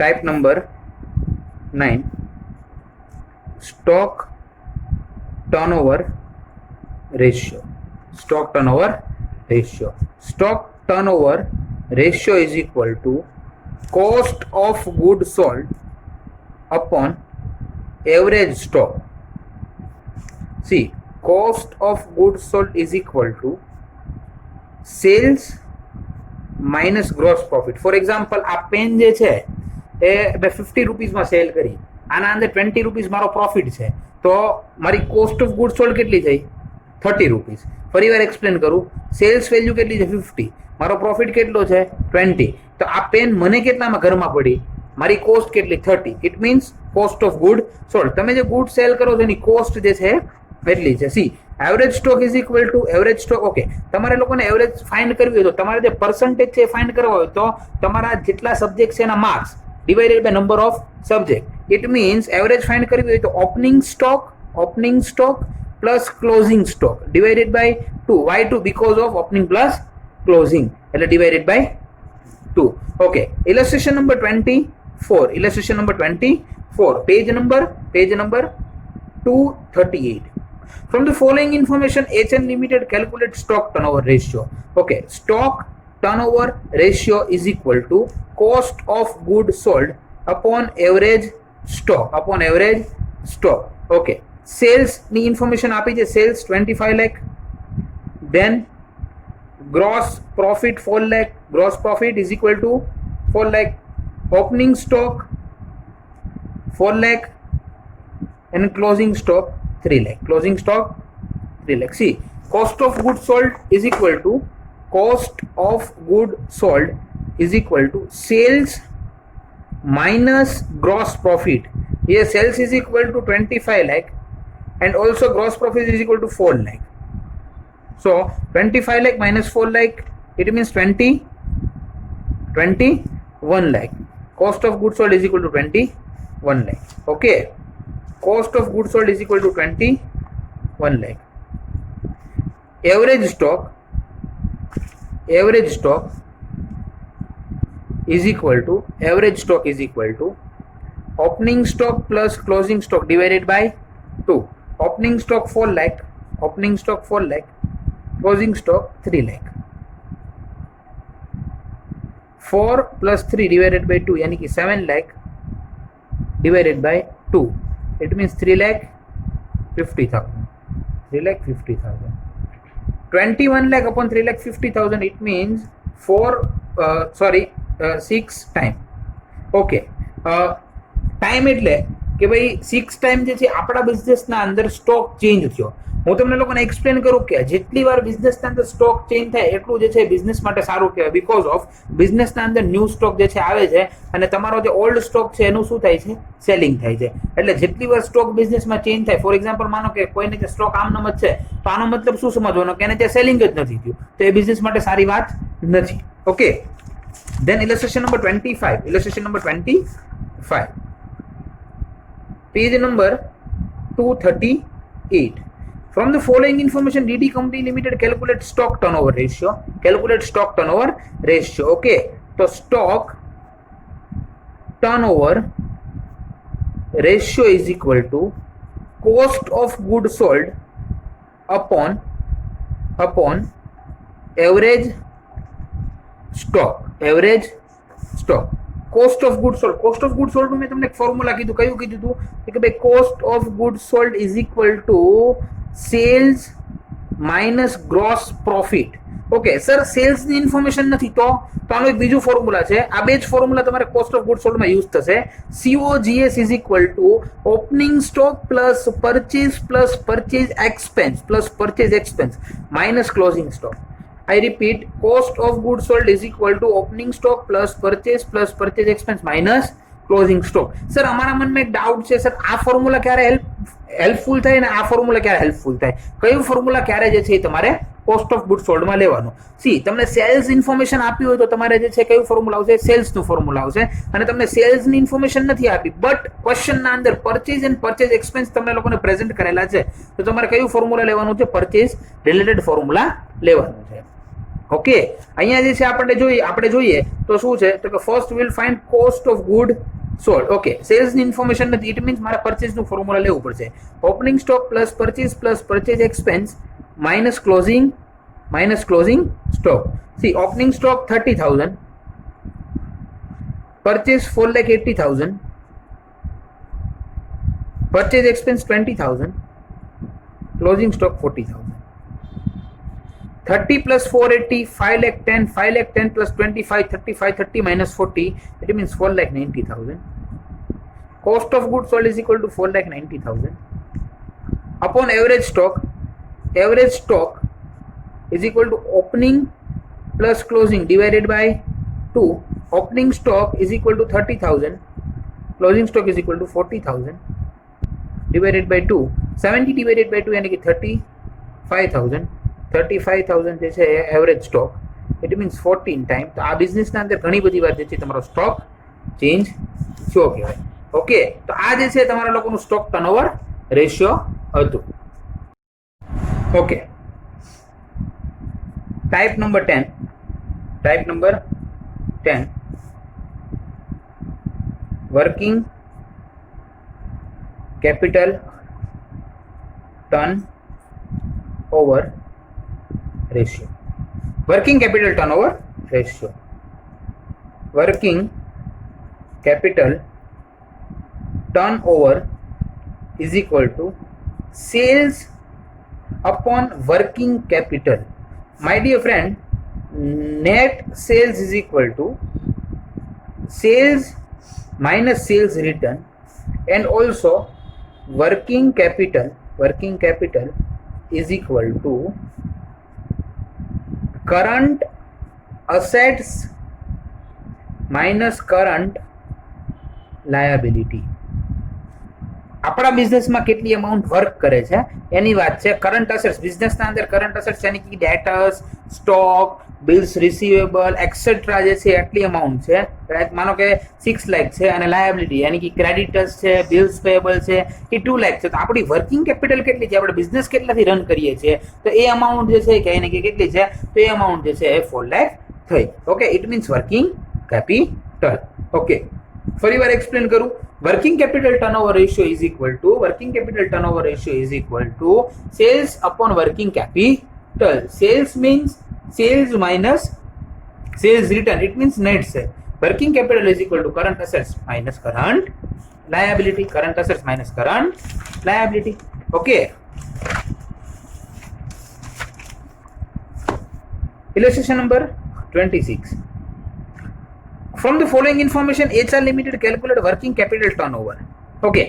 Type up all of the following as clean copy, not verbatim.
Type number 9, stock turnover ratio. Stock turnover ratio. Stock turnover ratio is equal to cost of goods sold upon average stock. See, cost of goods sold is equal to sales minus gross profit. For example, આ pen જે છે એ મેં 50 રૂપીસમાં cell કરી, આના અંદર 20 rupees મારો profit છે, તો મારી કોસ્ટ ઓફ ગુડ સોલ્ડ કેટલી થઈ? 30 રૂપીસ. ફરી વાર એક્સપ્લેન કરું, સેલ્સ વેલ્યુ કેટલી છે? 50, મારો પ્રોફિટ કેટલો છે? 20. તો આ પેન મને કેટલામાં ઘરમાં પડી? મારી કોસ્ટ કેટલી? 30. It means cost of good sold. તમે જે ગુડ સેલ કરો છો એની કોસ્ટ જે છે એટલી છે. C, average stock is equal two average stock. Okay, તમારે લોકોને એવરેજ ફાઇન્ડ કરવી હોય તો તમારે જે પર્સન્ટેજ છે એ ફાઇન્ડ કરવા હોય તો તમારા જેટલા સબ્જેક્ટ છે એના marks divided by number of subject. It means average find કરવી હોય તો opening stock plus closing stock divided by 2. Why 2? Because of opening plus closing, એટલે divided by 2. Okay, illustration number 24. Illustration number 24, page number 238. From the following information, HN Limited calculate stock turnover ratio. Okay, stock turnover ratio is equal to cost of goods sold upon average stock. Okay, sales ની information આપી છે. Sales 25 lakh. Then gross profit 4 lakh. Gross profit is equal to 4 lakh. Opening stock 4 lakh and closing stock 3 lakh. Closing stock 3 lakh. See, cost of goods sold is equal to sales minus gross profit. Here sales is equal to 25 lakh and also gross profit is equal to 4 lakh. So 25 lakh minus 4 lakh, it means 21 lakh. Cost of goods sold is equal to 21 lakh. Okay, cost of goods sold is equal to 21 lakh. Average stock is equal to opening stock plus closing stock divided by 2. Opening stock 4 lakh, closing stock 3 lakh. 4 plus 3 divided by 2 यानी कि 7 lakh divided by 2. It means 3,50,000. 21 lakh upon 3,50,000. It means 6 time. Okay, time એટલે કે ભાઈ 6 time જે છે આપણા બિઝનેસના અંદર stock change થયો. હું તમને લોકોને એક્સપ્લેન કરું કે જેટલી વાર બિઝનેસના અંદર સ્ટોક ચેન્જ થાય એટલું જે છે બિઝનેસ માટે સારું કહેવાય. બીકોઝ ઓફ બિઝનેસના અંદર ન્યૂ સ્ટોક જે છે આવે છે અને તમારો જે ઓલ્ડ સ્ટોક છે એનું શું થાય છે? સેલિંગ થાય છે. એટલે જેટલી વાર સ્ટોક બિઝનેસમાં ચેન્જ થાય, ફોર એક્ઝામ્પલ માનો કે કોઈને જે સ્ટોક આમ નમ જ છે તો આનો મતલબ શું સમજવાનો કે એને ત્યાં સેલિંગ જ નથી થયું, તો એ બિઝનેસ માટે સારી વાત નથી. Okay, then illustration number 25. Page number 238. From the following information, DD Company Limited calculate stock turnover ratio. Okay, so stock turnover ratio is equal to cost of goods sold upon average stock. Cost of goods sold में तुमने एक formula कीधું, કયું કીધું કે ભાઈ cost of goods sold is equal to sales minus gross profit. Okay sir, sales ની information નથી તો આનો એક બીજું ફોર્મ્યુલા છે. આ બે જ ફોર્મ્યુલા તમારે કોસ્ટ ઓફ ગુડ્સ સોલ્ડ માં યુઝ થશે. COGS is equal to opening stock plus purchase expense minus closing stock. I repeat, cost of goods sold is equal to opening stock plus purchase expense minus closing stock. Sir, અમારા મનમાં એક doubt છે sir, આ formula ક્યારે helpful થાય અને આ formula ક્યારે હેલ્પફુલ થાય? કયું ફોર્મ્યુલા ક્યારે જે છે તમારે કોસ્ટ ઓફ ગુડ્સ સોલ્ડ માં લેવાનું? સી, તમને સેલ્સ ઇન્ફોર્મેશન આપી હોય તો તમારે જે છે કયું ફોર્મ્યુલા આવશે? સેલ્સ નું ફોર્મ્યુલા આવશે. અને તમને સેલ્સ ની ઇન્ફોર્મેશન નથી આપી બટ ક્વેશ્ચન ના અંદર પરચેઝ એન્ડ પરચેઝ એક્સપેન્સ તમને લોકોને પ્રેઝન્ટ કરેલા છે, તો તમારે કયું ફોર્મ્યુલા લેવાનું છે? પરચેઝ રિલેટેડ ફોર્મ્યુલા લેવાનું છે. ઓકે, અહીંયા જે છે આપણે જોઈએ તો શું છે તો કે first will find cost of good sold. Okay, sales ની ઇન્ફોર્મેશન નથી, ઇટ મીન્સ મારા પરચેઝ નું ફોર્મ્યુલા લેવું પડશે. Opening stock plus purchase expense minus closing stock. See opening stock 30,000, purchase 4,80,000, purchase expense 20,000, closing stock 40,000. 30 plus 480, 5,10,000, 5,10,000 plus 25, 35, 30 minus 40, it means 4,90,000. Cost of goods sold is equal to 4,90,000. Upon average stock is equal to opening plus closing divided by 2. Opening stock is equal to 30,000, closing stock is equal to 40,000 divided by 2. 70 divided by 2 यानी कि 35,000 જે છે average stock, it means 14 time. તો આ બિઝનેસના અંદર ઘણી બધી વાર જે છે તમારો સ્ટોક ચેન્જ થયો કહેવાય. ઓકે, તો આ જે છે તમારા લોકોનું સ્ટોક ટર્નઓવર રેશિયો હતું. Okay, type number 10 working capital turn over ratio. Working capital turnover ratio. Working capital turnover is equal to sales upon working capital. My dear friend, net sales is equal to sales minus sales return, and also working capital is equal to current assets minus current liability. આપણા બિઝનેસમાં કેટલી amount work કરે છે એની વાત છે. Current assets, બિઝનેસના અંદર current assets यानी કે ડેટર્સ, સ્ટોક, બિલ્સ રિસીવેબલ એક્સેટ્રા જે છે એટલી અમાઉન્ટ છે. માનો કે 6 લાખ છે, અને લાયબિલિટી यानी કે ક્રેડિટર્સ છે, બિલ્સ પેયેબલ છે એ 2 લાખ છે. તો આપણી વર્કિંગ કેપિટલ કેટલી છે, આપણે બિઝનેસ કેટલાથી રન કરીએ છીએ, તો એ અમાઉન્ટ જે છે કે એને કે કેટલી છે, તો એ અમાઉન્ટ જે છે એ 4 લાખ થઈ. Okay, it means working capital. Okay, ફરી વાર એક્સપ્લેન કરું. Working capital turnover ratio is equal to sales upon working capital. Sales means sales minus sales return. It means net sale. Working capital is equal to current assets minus current liability. Current assets minus current liability. Okay. Illustration number 26. From the following information, HR Limited calculate working capital turnover. Okay,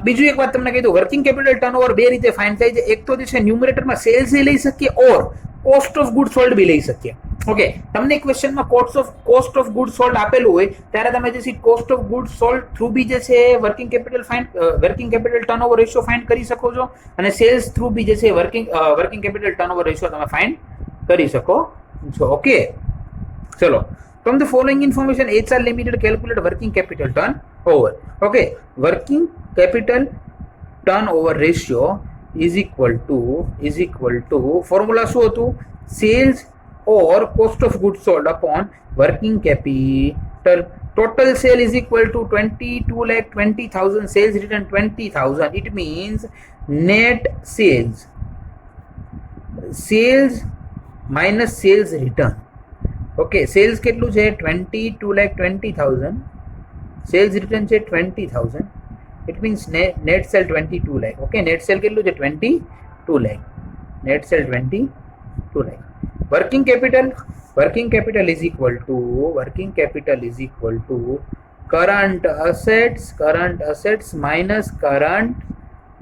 બીજું એક વાત તમને કહી દઉં, working capital turnover બે રીતે find થાય છે. એક તો જે છે ન્યુમરેટરમાં સેલ્સ લઈ શકીએ or cost of good sold બી લઈ શકીએ. ઓકે, તમને ક્વેશ્ચનમાં કોસ્ટ ઓફ ગુડ સોલ્ડ આપેલું હોય ત્યારે તમે જે છે cost of good sold through બી જે છે working capital turnover ratio find કરી શકો છો, અને સેલ્સ થ્રુ બી જે છે વર્કિંગ કેપિટલ ટર્નઓવર રેશિયો તમે ફાઇન્ડ કરી શકો છો. ઓકે, ચલો. From the following information, HR Limited calculate working capital turnover. Okay, working capital turnover ratio is equal to formula શું હતું, sales or cost of goods sold upon working capital. Total sale is equal to 22,20,000, sales return 20,000. It means net sales minus sales return. Okay, sales કેટલું છે 22,20,000, sales return છે 20,000. It means net sale 22 lakh. Okay, net sale કેટલું છે 22 lakh, net sale 22 lakh. Working capital is equal to current assets minus current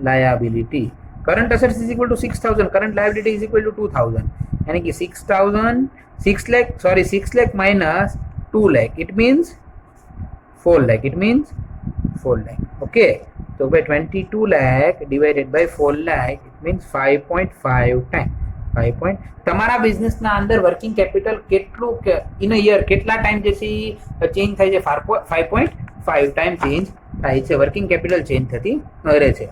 liability. Current assets is equal to 6,000, current liability is equal to 2,000. यानी कि 6 lakh minus 2 lakh, it means 4 lakh. Okay, so by 22 lakh divided by 4 lakh, it means 5.5 time. 5. તમારા બિઝનેસના અંદર working capital કેટલું in a year કેટલા time જે છે change થાય છે, 5.5 ટાઈમ ચેન્જ થાય છે, વર્કિંગ કેપિટલ ચેન્જ થતી રહે છે.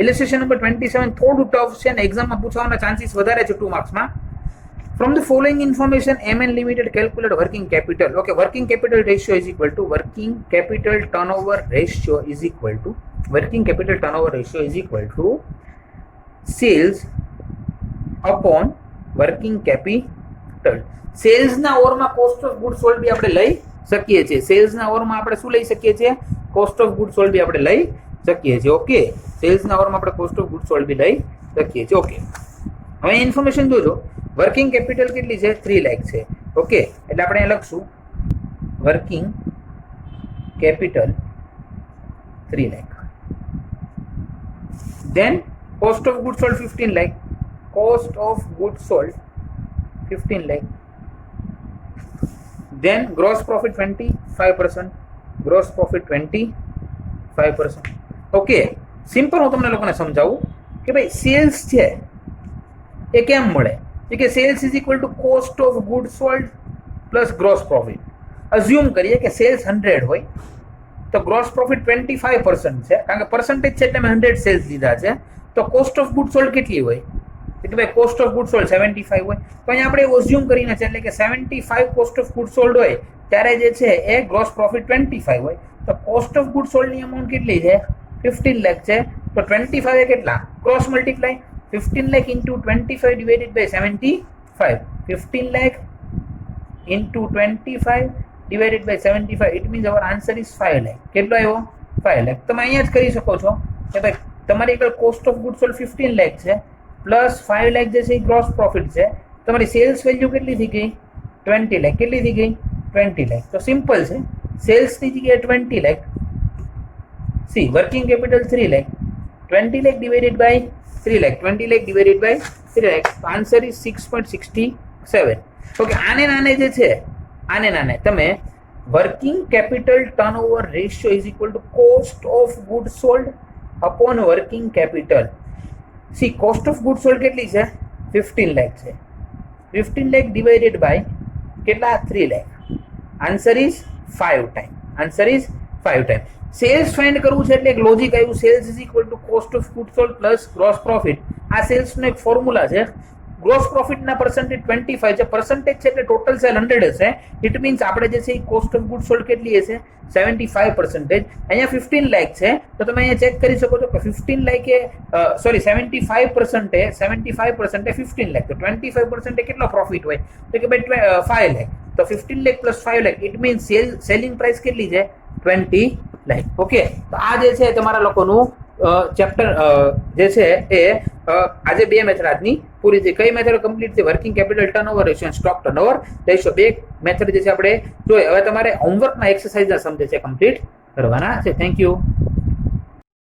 ઇલિસ્ટ્રેશન નંબર 27 થોડું ટફ છે ને એક્ઝામમાં પૂછવાના ચાન્સીસ વધારે છે 2 માર્ક્સમાં. From the following information, MN Limited calculate working capital. Okay, working capital ratio is equal to working capital turnover ratio is equal to sales upon working capital. Sales ના ઓરમાં cost of good sold બી આપણે લઈ શકીએ છીએ. Cells ના ઓરમાં આપણે શું લઈ શકીએ છીએ? કોસ્ટ ઓફ ગુડ સોલ્ડ બી આપણે લઈ શકીએ છીએ. ઓકે, સેલ્સ ના ઓરમાં આપણે કોસ્ટ ઓફ ગુડ સોલ્ડ બી લઈ શકીએ છીએ. ઓકે, હવે ઇન્ફોર્મેશન જોજો. વર્કિંગ કેપિટલ કેટલી છે? 3 લાખ છે. ઓકે, એટલે આપણે અહીં લખશું working capital 3 lakh. Then cost of good sold 15 lakh. Cost of good sold 15 lakh. Then gross profit 25%. Gross profit 25%. Okay, simple હું તમને લોકોને સમજાવું કે ભાઈ સેલ્સ છે એ કેમ મળે કે sales is equal to cost of good sold plus gross profit. Assume કરીએ કે સેલ્સ 100 હોય તો ગ્રોસ પ્રોફિટ 25% છે, કારણ કે પર્સન્ટેજ છે એટલે મેં 100 સેલ્સ લીધા છે. તો કોસ્ટ ઓફ ગુડ સોલ્ડ કેટલી હોય? કે ભાઈ કોસ્ટ ઓફ ગુડ સોલ્ડ 75 હોય. તો અહીંયા આપણે ઓઝ્યુમ કરીને છે એટલે કે 75 કોસ્ટ ઓફ ગુડ સોલ્ડ હોય ત્યારે જે છે એ ગ્રોસ પ્રોફિટ 25 હોય. તો કોસ્ટ ઓફ ગુડ સોલ્ડની અમાઉન્ટ કેટલી છે? 15 લાખ છે. તો 25 એ કેટલા? Cross multiply 15 lakh into 25 divided by 75. 15 lakh into 25 divided by 75. It means our answer is 5 lakh. કેટલો આવ્યો? 5 લાખ. તમે અહીંયા જ કરી શકો છો કે ભાઈ તમારી આગળ cost of good sold 15 lakh છે પ્લસ 5 લાખ જે છે એ ગ્રોસ પ્રોફિટ છે. તમારી સેલ્સ વેલ્યુ કેટલી થઈ ગઈ? 20 લાખ. કેટલી થઈ ગઈ? 20 લાખ. તો સિમ્પલ છે, સેલ્સની જગ્યાએ 20 lakh. See working capital 3 lakh. 20 lakh divided by 3 lakh. 20 lakh divided by 3 lakh. Answer is 6.67. Okay, આને નાને જે છે આને નાને તમે working capital turnover ratio is equal to cost of good sold upon working capital. See cost of good sold કેટલી છે? 15 લાખ છે. 15 લાખ ડિવાઇડેડ બાય કેટલા? 3 lakh. Answer is 5 time. Answer is 5 time. Sales find કરવું છે એટલે એક લોજિક આવ્યું, sales is equal to cost of good sold plus gross profit. આ સેલ્સનો એક ફોર્મ્યુલા છે. ગ્રોસ પ્રોફિટના પર્સન્ટેજ 25 છે, પર્સન્ટેજ છે એટલે ટોટલ સેલ 100 હશે. ઇટ મીન્સ આપણે જે છે એ કોસ્ટ ઓફ ગુડ સોલ્ડ કેટલી હશે? 75%. અહીંયા 15 લાખ છે તો તમે અહીંયા ચેક કરી શકો છો કે 15 લાખ એ સોરી 75% એ 15 લાખ. તો 25% એ કેટલો પ્રોફિટ હોય? તો કે ભાઈ 5 લાખ. તો 15 lakh plus 5 lakh it means selling price કેટલી છે? 20 લાખ. ઓકે, તો આ જે છે તમારા લોકોનું ચેપ્ટર જે છે એ આજે 2 મેથડ આજની પૂરી થઈ. કઈ મેથડ કમ્પ્લીટ થઈ? વર્કિંગ કેપિટલ ટર્નઓવર રેશિયો અને સ્ટોક ટર્નઓવર રેશિયો. 2 મેથડ જે છે આપણે જોઈએ. હવે તમારે હોમવર્કમાં એક્સરસાઇઝના સમજે છે કમ્પ્લીટ કરવાના છે. Thank you.